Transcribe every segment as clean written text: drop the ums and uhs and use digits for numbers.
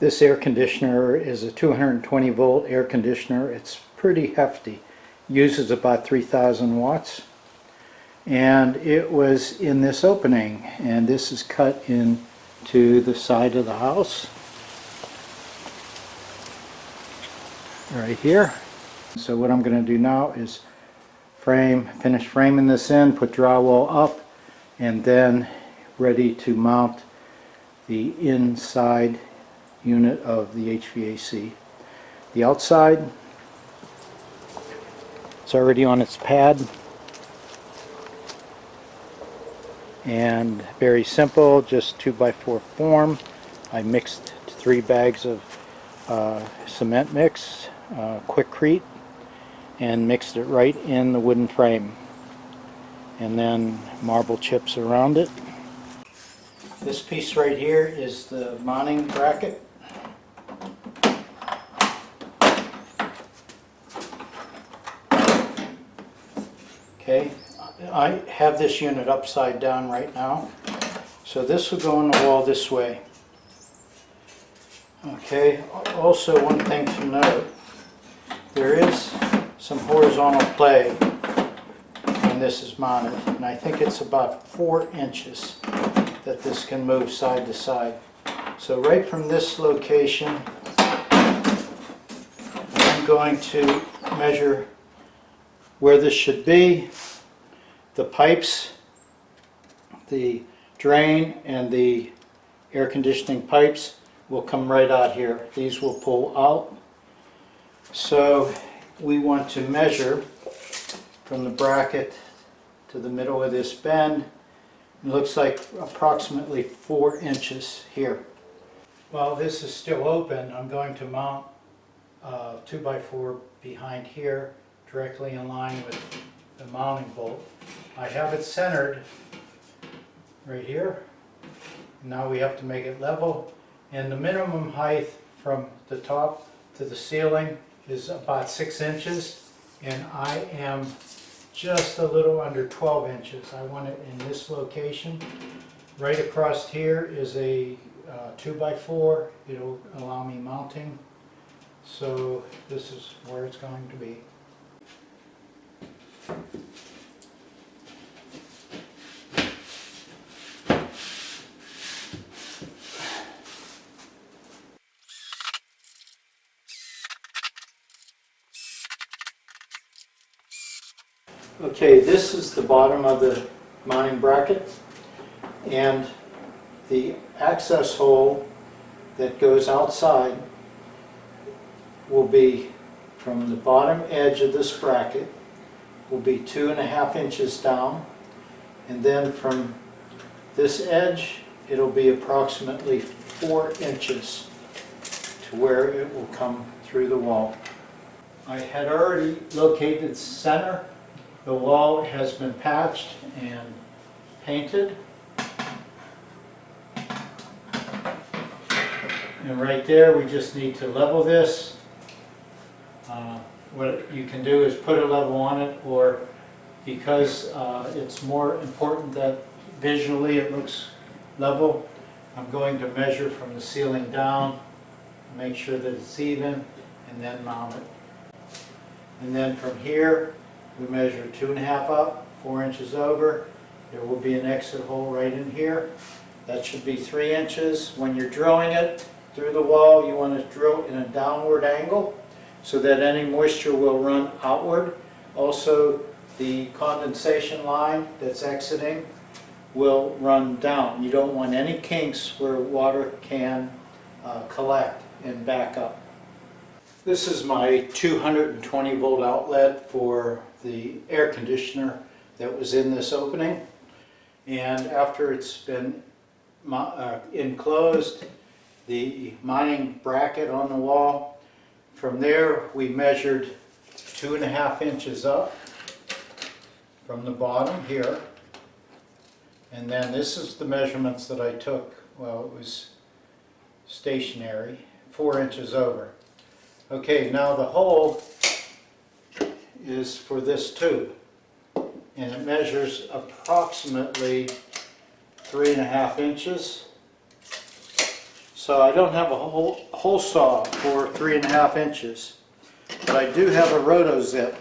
This air conditioner is a 220 volt air conditioner. It's pretty hefty. Uses about 3,000 watts. And it was in this opening, and this is cut into the side of the house. Right here. So what I'm going to do now is finish framing this in, put drywall up, and then ready to mount the inside unit of the HVAC. The outside, it's already on its pad, and very simple, just 2x4 form. I mixed 3 bags of cement mix, Quickcrete, and mixed it right in the wooden frame, and then marble chips around it. This piece right here is the mounting bracket. Okay, I have this unit upside down right now, so this will go on the wall this way. Okay, also one thing to note, there is some horizontal play when this is mounted, and I think it's about 4 inches that this can move side to side. So right from this location, I'm going to measure where this should be. The pipes, the drain and the air conditioning pipes will come right out here. These will pull out. So we want to measure from the bracket to the middle of this bend. It looks like approximately 4 inches here. While this is still open, I'm going to mount 2x4 behind here, directly in line with the mounting bolt. I have it centered right here. Now we have to make it level, and the minimum height from the top to the ceiling is about 6 inches, and I am just a little under 12 inches. I want it in this location. Right across here is a 2x4. It'll allow me mounting. So this is where it's going to be. Okay, this is the bottom of the mounting bracket, and the access hole that goes outside will be from the bottom edge of this bracket will be 2.5 inches down, and then from this edge it'll be approximately 4 inches to where it will come through the wall. I had already located the center. The wall has been patched and painted. And right there we just need to level this. What you can do is put a level on it, or because it's more important that visually it looks level, I'm going to measure from the ceiling down, make sure that it's even, and then mount it. And then from here we measure 2.5 up, 4 inches over. There will be an exit hole right in here. That should be 3 inches. When you're drilling it through the wall, you want to drill in a downward angle so that any moisture will run outward. Also, the condensation line that's exiting will run down. You don't want any kinks where water can collect and back up. This is my 220 volt outlet for the air conditioner that was in this opening, and after it's been enclosed, the mounting bracket on the wall, from there we measured 2.5 inches up from the bottom here, and then this is the measurements that I took while it was stationary, 4 inches over. Okay, now the hole is for this tube, and it measures approximately 3.5 inches. So I don't have a hole saw for 3.5 inches, but I do have a roto zip,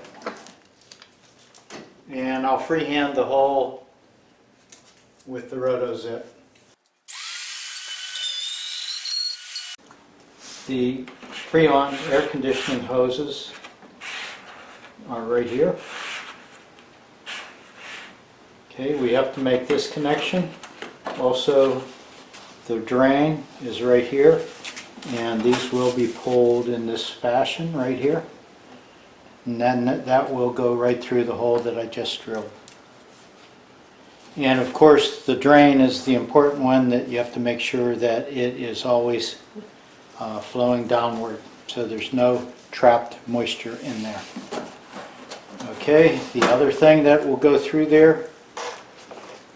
and I'll freehand the hole with the roto zip. The Freon air conditioning hoses are right here. Okay, we have to make this connection. Also, the drain is right here, and these will be pulled in this fashion right here. And then that will go right through the hole that I just drilled. And of course, the drain is the important one, that you have to make sure that it is always flowing downward, so there's no trapped moisture in there. Okay, the other thing that will go through there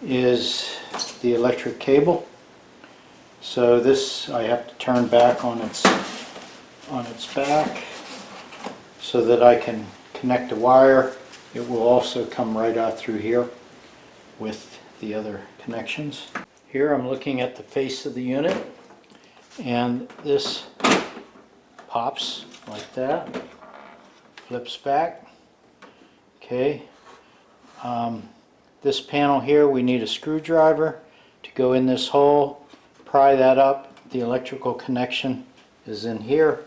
is the electric cable. So this I have to turn back on its back so that I can connect a wire. It will also come right out through here with the other connections. Here I'm looking at the face of the unit, and this pops like that, flips back. Okay, this panel here, we need a screwdriver to go in this hole, pry that up. The electrical connection is in here,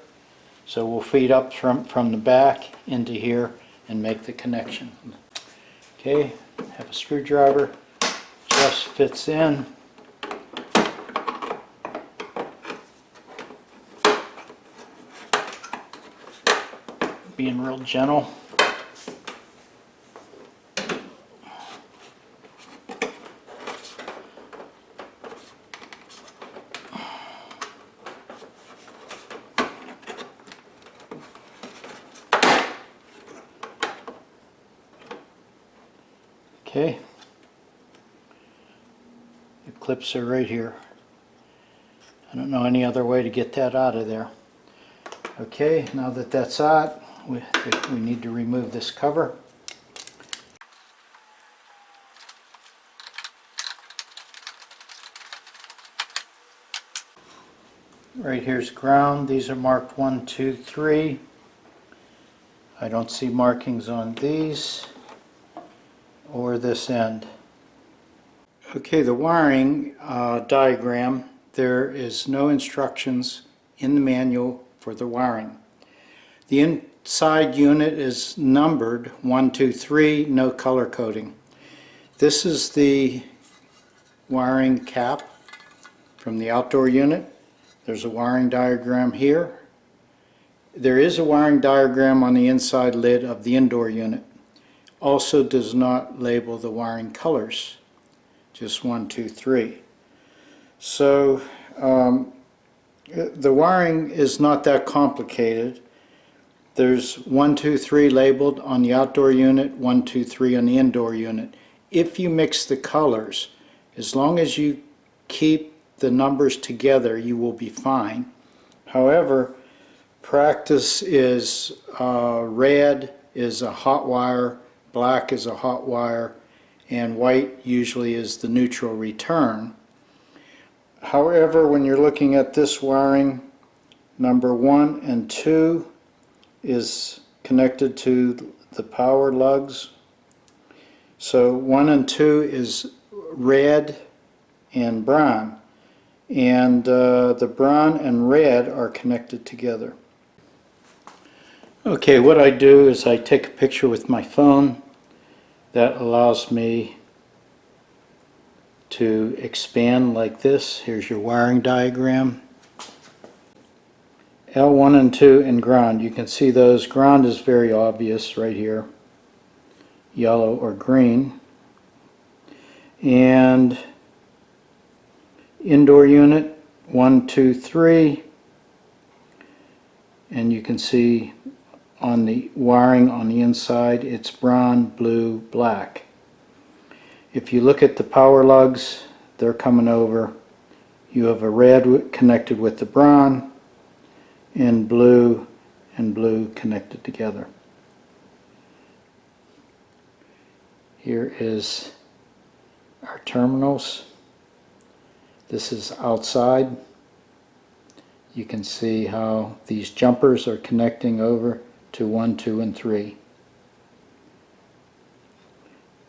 so we'll feed up from the back into here and make the connection. Okay, have a screwdriver, just fits in. Being real gentle. Okay, the clips are right here. I don't know any other way to get that out of there. Okay, now that that's out, we need to remove this cover. Right here's ground. These are marked 1, 2, 3. I don't see markings on these or this end. Okay, the wiring diagram, there is no instructions in the manual for the wiring. The inside unit is numbered 1, 2, 3, no color coding. This is the wiring cap from the outdoor unit. There's a wiring diagram here. There is a wiring diagram on the inside lid of the indoor unit. Also does not label the wiring colors, just 1, 2, 3. So the wiring is not that complicated. There's 1, 2, 3 labeled on the outdoor unit, 1, 2, 3 on the indoor unit. If you mix the colors, as long as you keep the numbers together, you will be fine. However, practice is red is a hot wire, black is a hot wire, and white usually is the neutral return. However, when you're looking at this wiring, number 1 and 2 is connected to the power lugs. So 1 and 2 is red and brown, and the brown and red are connected together. Okay, what I do is I take a picture with my phone. That allows me to expand like this. Here's your wiring diagram. L1 and 2 and ground. You can see those. Ground is very obvious right here, yellow or green. And indoor unit 1, 2, 3, and you can see on the wiring on the inside it's brown, blue, black. If you look at the power lugs, they're coming over. You have a red connected with the brown, and blue connected together. Here is our terminals. This is outside. you can see how these jumpers are connecting over to 1, 2, and 3.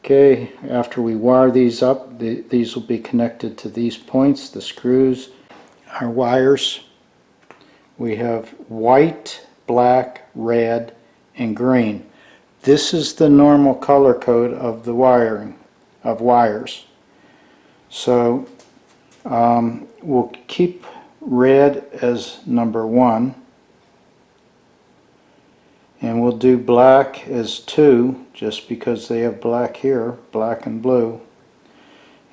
Okay, after we wire these up, these will be connected to these points, the screws, our wires. We have white, black, red, and green. This is the normal color code of the wiring, of wires. So we'll keep red as number 1, and we'll do black as 2 just because they have black here, black and blue,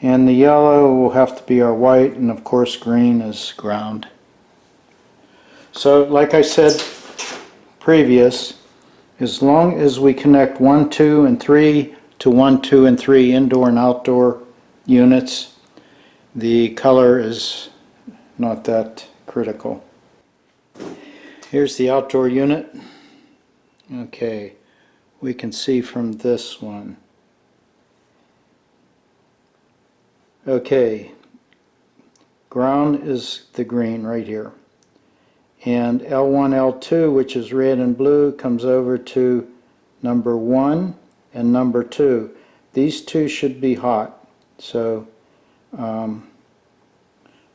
and the yellow will have to be our white, and of course green is ground. So like I said previous, as long as we connect 1, 2, and 3 to 1, 2, and 3 indoor and outdoor units, the color is not that critical. Here's the outdoor unit. Okay, we can see from this one. Okay, ground is the green right here. And L1, L2, which is red and blue, comes over to number 1 and number 2. These two should be hot. So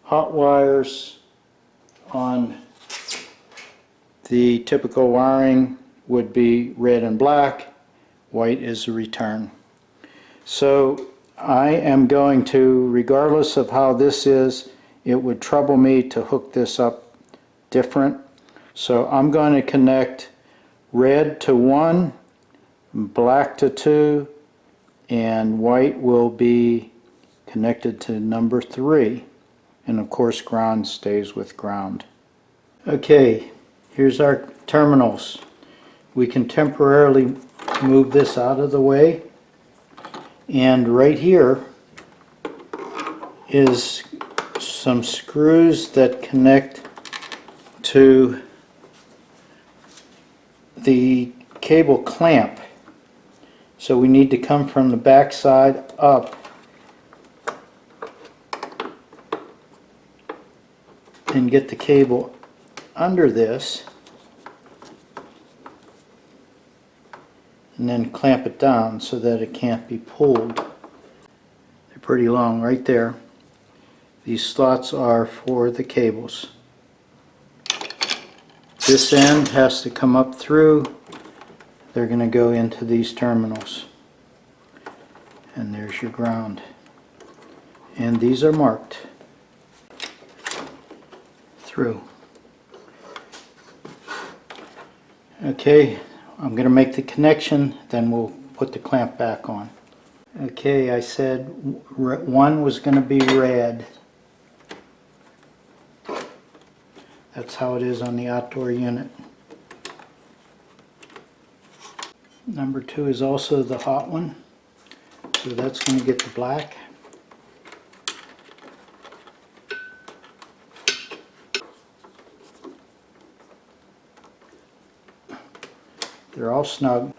hot wires on the typical wiring would be red and black. White is a return. So I am going to, regardless of how this is, it would trouble me to hook this up different. So I'm going to connect red to 1, black to 2, and white will be connected to number 3. And of course ground stays with ground. Okay, here's our terminals. We can temporarily move this out of the way, and right here is some screws that connect to the cable clamp. So we need to come from the back side up and get the cable under this and then clamp it down so that it can't be pulled. They're pretty long right there. These slots are for the cables. This end has to come up through. They're going to go into these terminals. And there's your ground. And these are marked through. Okay, I'm going to make the connection, then we'll put the clamp back on. Okay, I said 1 was going to be red. That's how it is on the outdoor unit. Number 2 is also the hot one, so that's going to get the black. They're all snug.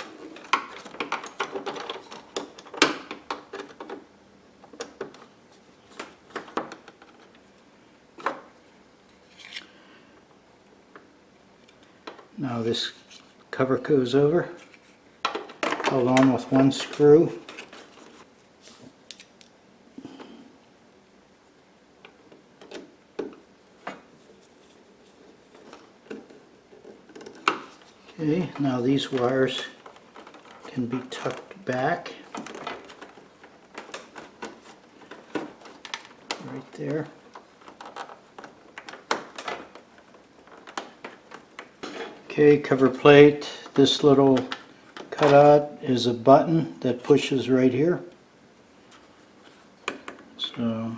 Now this cover goes over, held on with 1 screw. Okay, now these wires can be tucked back right there. Okay, cover plate. This little cutout is a button that pushes right here. So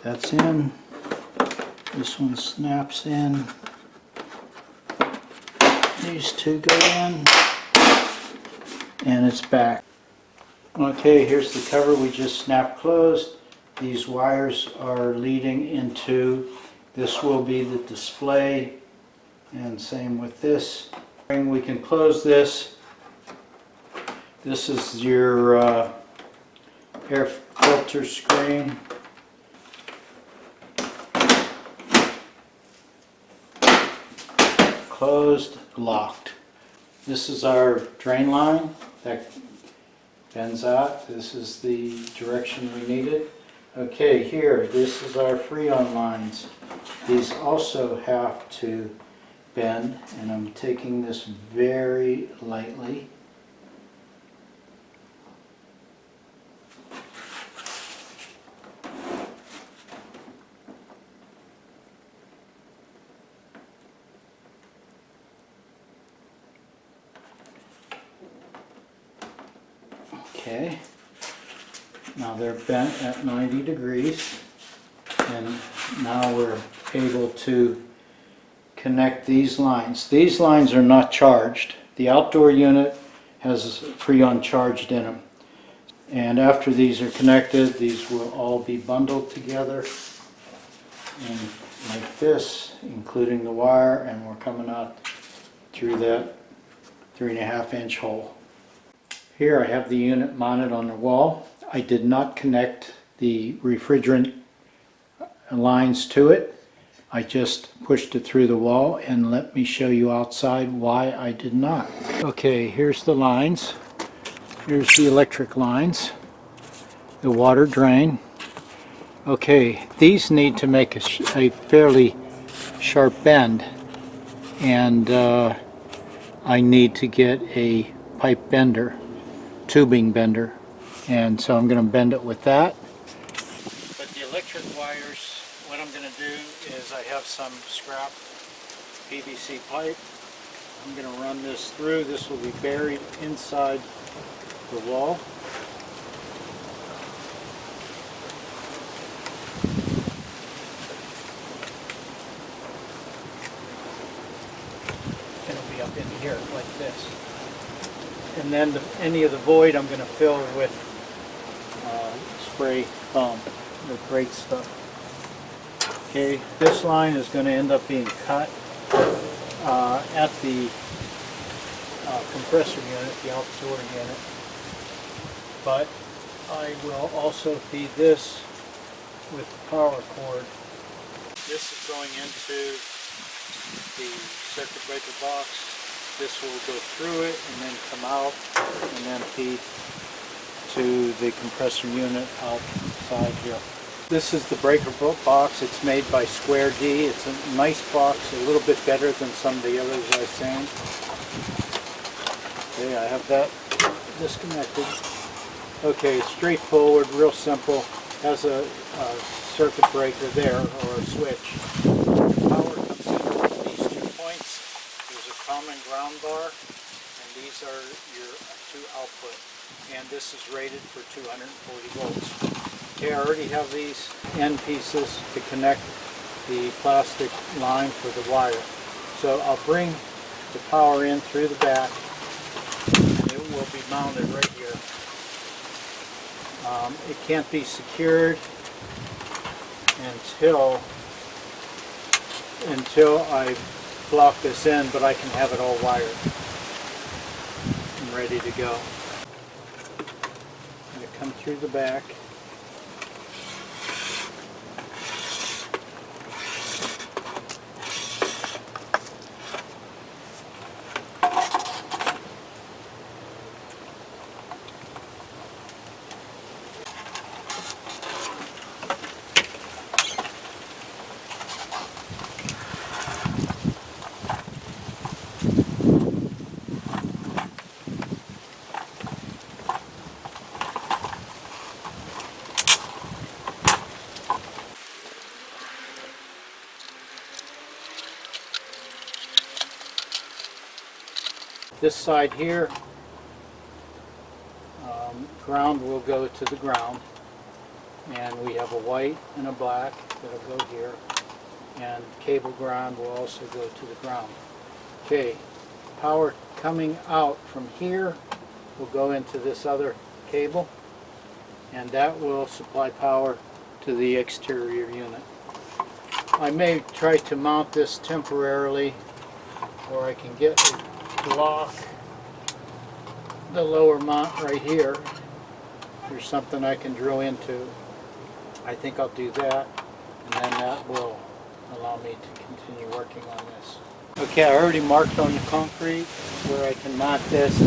that's in. This one snaps in. These two go in. And it's back. Okay, here's the cover we just snapped closed. These wires are leading into, this will be the display, and same with this. We can close this. This is your air filter screen. Closed, locked. This is our drain line that bends out. This is the direction we needed. Okay, here, this is our Freon lines. These also have to bend, and I'm taking this very lightly. Okay, now they're bent at 90 degrees, and now we're able to connect these lines. These lines are not charged. The outdoor unit has Freon charged in them. And after these are connected, these will all be bundled together and like this, including the wire, and we're coming out through that 3.5 inch hole. Here I have the unit mounted on the wall. I did not connect the refrigerant lines to it. I just pushed it through the wall, and let me show you outside why I did not. Okay, here's the lines. Here's the electric lines, the water drain. Okay, these need to make a fairly sharp bend, and I need to get a pipe bender, tubing bender, and so I'm going to bend it with that. But the electric wires, what I'm going to do is I have some scrap PVC pipe. I'm going to run this through. This will be buried inside the wall. It'll be up in here like this. And then any of the void I'm going to fill with spray foam, the great stuff. Okay, this line is going to end up being cut at the compressor unit, the outdoor unit. But I will also feed this with the power cord. This is going into the circuit breaker box. This will go through it and then come out and then feed to the compressor unit outside here. This is the breaker box. It's made by Square D. It's a nice box, a little bit better than some of the others I've seen. Okay, I have that disconnected. Okay, it's straightforward, real simple. Has a circuit breaker there, or a switch. Power comes in at these 2 points. There's a common ground bar, and these are your 2 output. And this is rated for 240 volts. Okay, I already have these end pieces to connect the plastic line for the wire. So I'll bring the power in through the back, and it will be mounted right here. It can't be secured until I block this in, but I can have it all wired and ready to go. I'm going to come through the back. This side here, ground will go to the ground, and we have a white and a black that'll go here, and cable ground will also go to the ground. Okay, power coming out from here will go into this other cable, and that will supply power to the exterior unit. I may try to mount this temporarily, or I can get a block, the lower mount right here, there's something I can drill into, I think I'll do that, and then that will allow me to continue working on this. Okay, I already marked on the concrete where I can mount this.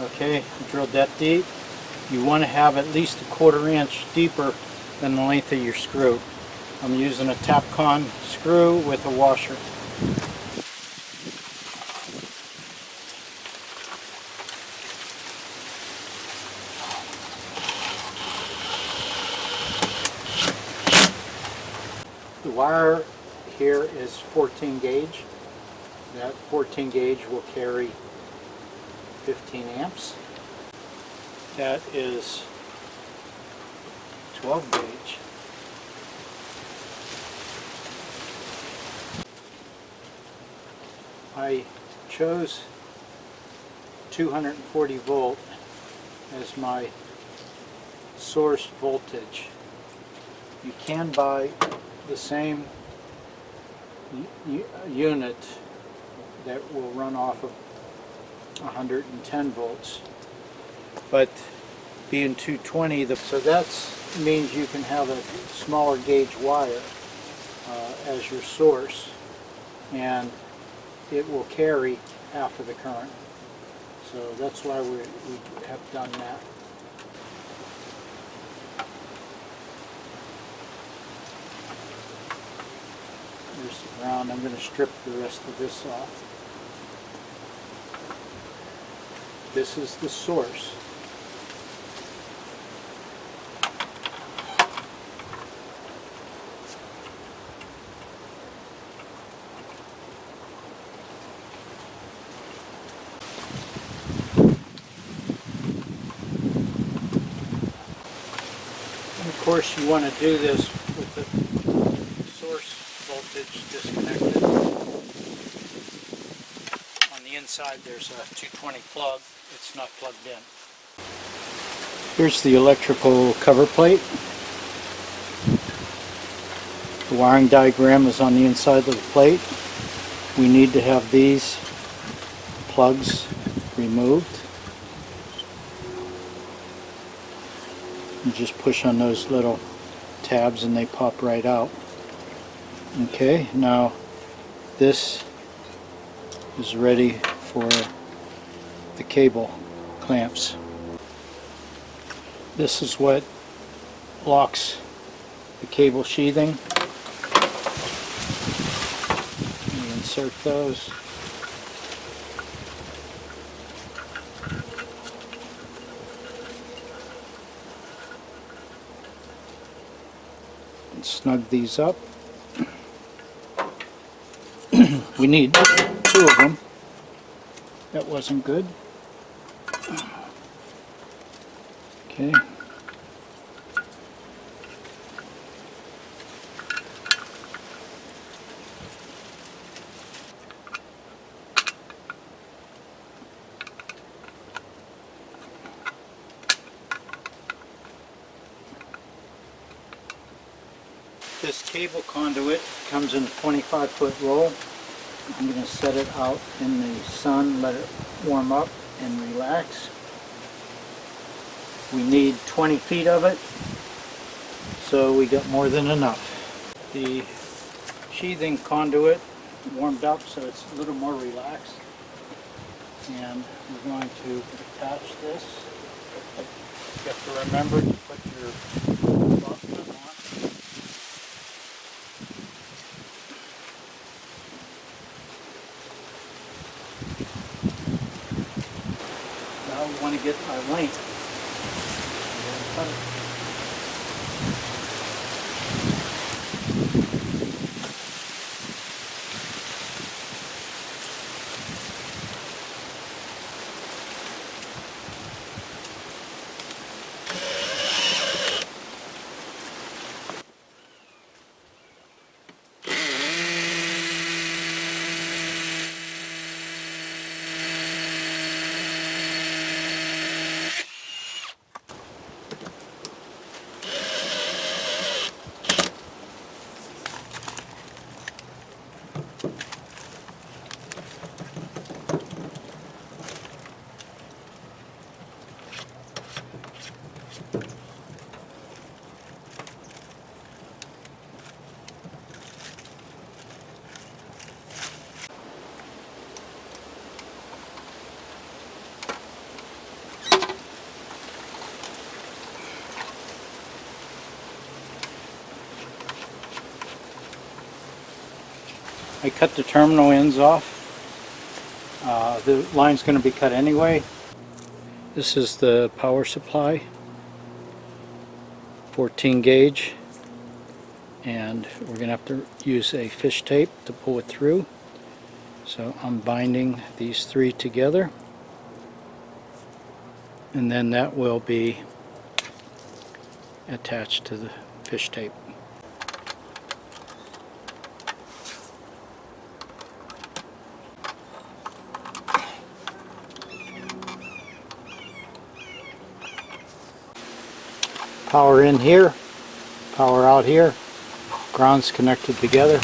Okay, drilled that deep. You want to have at least 1/4 inch deeper than the length of your screw. I'm using a Tapcon screw with a washer. The wire here is 14 gauge. That 14 gauge will carry 15 amps. That is 12 gauge. I chose 240 volt as my source voltage. You can buy the same unit that will run off of 110 volts, but being 220, so that means you can have a smaller gauge wire as your source, and it will carry half of the current. So that's why we have done that. There's the ground. I'm going to strip the rest of this off. This is the source. And of course you want to do this with the source voltage disconnected. On the inside there's a 220 plug. It's not plugged in. Here's the electrical cover plate. The wiring diagram is on the inside of the plate. We need to have these plugs removed. You just push on those little tabs and they pop right out. Okay, now this is ready for the cable clamps. This is what locks the cable sheathing. You insert those. And snug these up. We need 2 of them. That wasn't good. Okay. This cable conduit comes in a 25-foot roll. I'm going to set it out in the sun, let it warm up and relax. We need 20 feet of it, so we got more than enough. The sheathing conduit warmed up so it's a little more relaxed, and we're going to attach this. You have to remember to put your button on. Now we want to get our length. Cut it. I cut the terminal ends off. The line's going to be cut anyway. This is the power supply, 14 gauge, and we're going to have to use a fish tape to pull it through. So I'm binding these three together, and then that will be attached to the fish tape. Power in here, power out here, ground's connected together.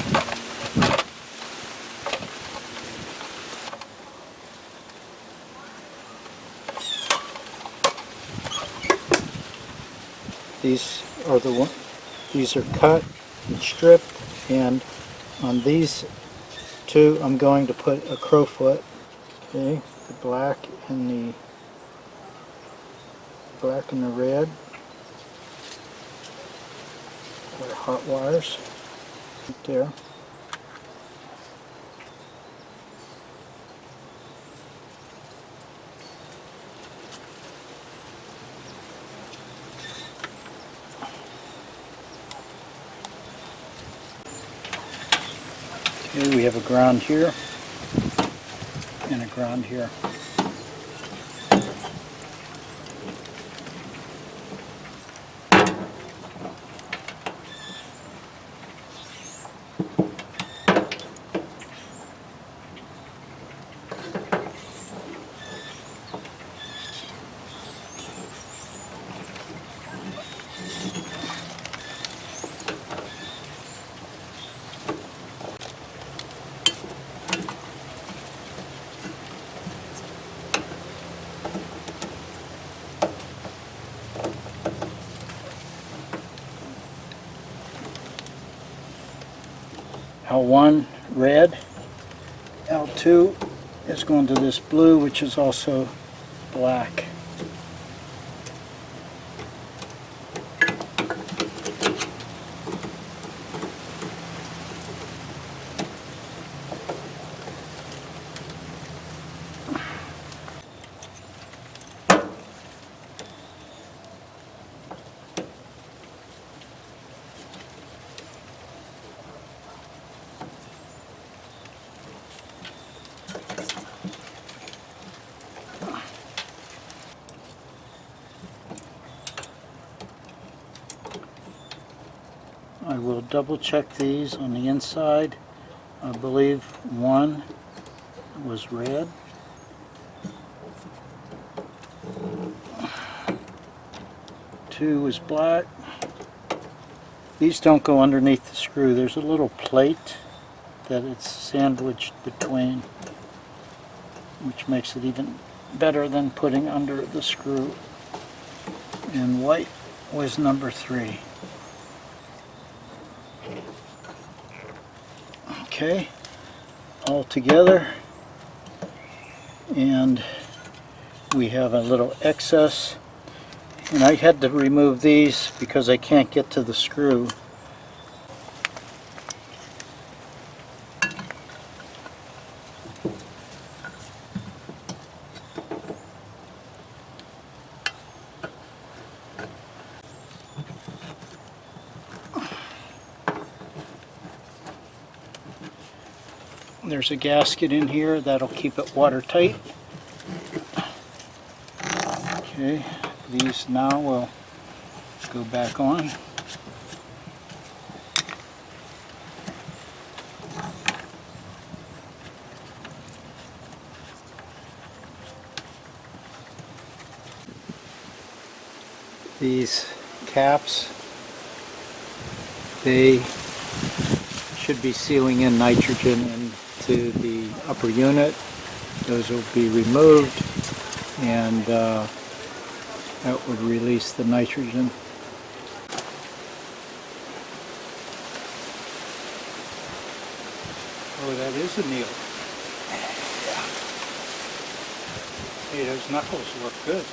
These are cut and stripped, and on these two I'm going to put a crowfoot. Okay, the black and the red. They're hot wires right there. Okay, we have a ground here and a ground here. L1 red, L2 is going to this blue, which is also black. I will double check these on the inside. I believe one was red. Two is black. These don't go underneath the screw. There's a little plate that it's sandwiched between, which makes it even better than putting under the screw. And white was number 3. Okay, all together, and we have a little excess, and I had to remove these because I can't get to the screw. There's a gasket in here that'll keep it watertight. Okay, these now will go back on. These caps, they should be sealing in nitrogen into the upper unit. Those will be removed, and that would release the nitrogen. Oh, that is a needle. Yeah. Hey, those knuckles look good.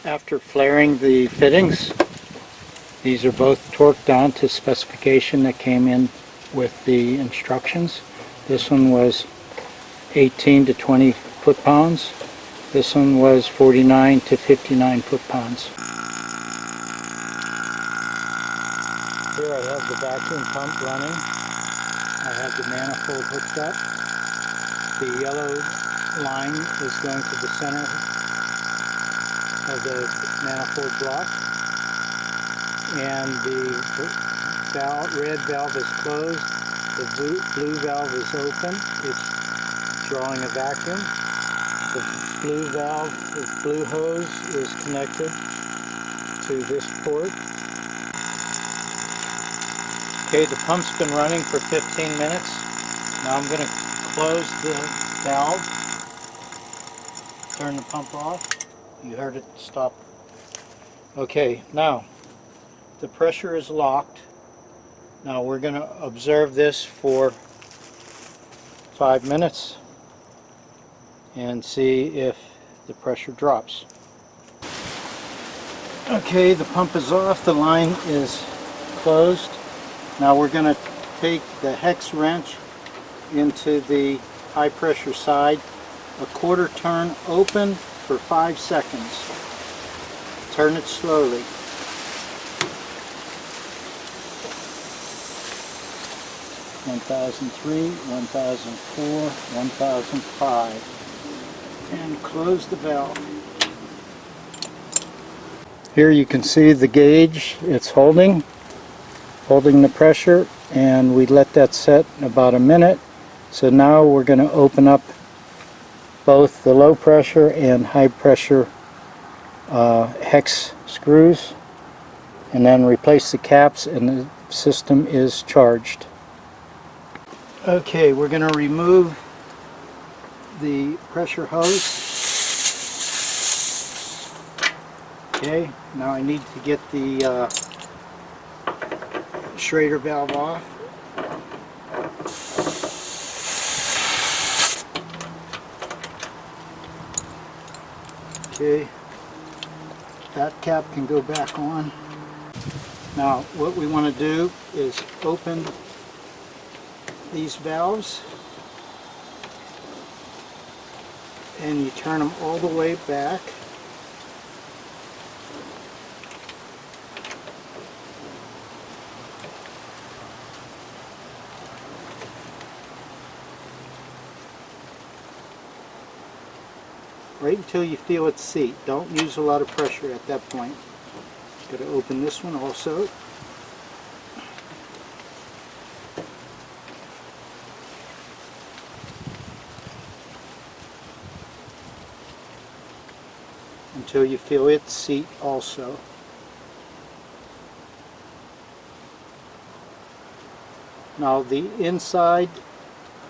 After flaring the fittings, these are both torqued down to specification that came in with the instructions. This one was 18 to 20 foot-pounds. This one was 49 to 59 foot-pounds. Here I have the vacuum pump running. I have the manifold hooked up. The yellow line is going to the center of the manifold block. And the red valve is closed. The blue valve is open. It's drawing a vacuum. The blue valve, the blue hose is connected to this port. Okay, the pump's been running for 15 minutes. Now I'm going to close the valve, turn the pump off. You heard it stop. Okay, now the pressure is locked. Now we're going to observe this for 5 minutes and see if the pressure drops. Okay, the pump is off, the line is closed. Now we're going to take the hex wrench into the high pressure side, a quarter turn open for 5 seconds. Turn it slowly. (1003), 1004, 1005, and close the valve. Here you can see the gauge. It's holding the pressure, and we let that set about a minute. So now we're going to open up both the low pressure and high pressure hex screws, and then replace the caps, and the system is charged. Okay, we're going to remove the pressure hose. Okay, now I need to get the Schrader valve off. Okay, that cap can go back on. Now what we want to do is open these valves, and you turn them all the way back. Right until you feel it seat. Don't use a lot of pressure at that point. Got to open this one also. Until you feel it seat also. Now the inside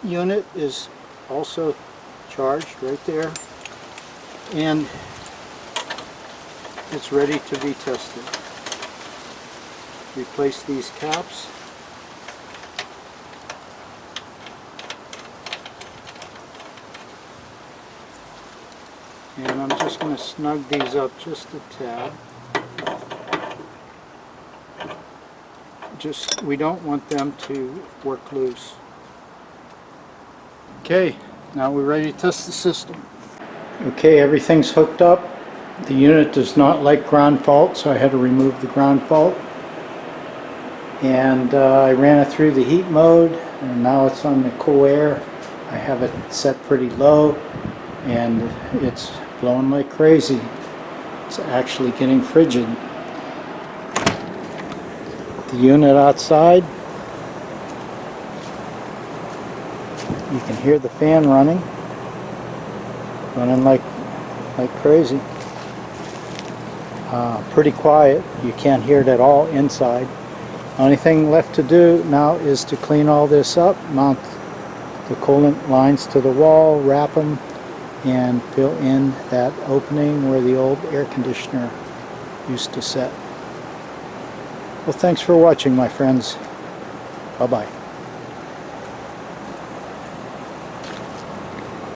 unit is also charged right there, and it's ready to be tested. Replace these caps. And I'm just going to snug these up just a tad. We don't want them to work loose. Okay, now we're ready to test the system. Okay, everything's hooked up. The unit does not like ground fault, so I had to remove the ground fault. And I ran it through the heat mode, and now it's on the cool air. I have it set pretty low, and it's blowing like crazy. It's actually getting frigid. The unit outside, you can hear the fan running like crazy. Pretty quiet. You can't hear it at all inside. Only thing left to do now is to clean all this up, mount the coolant lines to the wall, wrap them, and fill in that opening where the old air conditioner used to set. Well, thanks for watching, my friends. Bye-bye.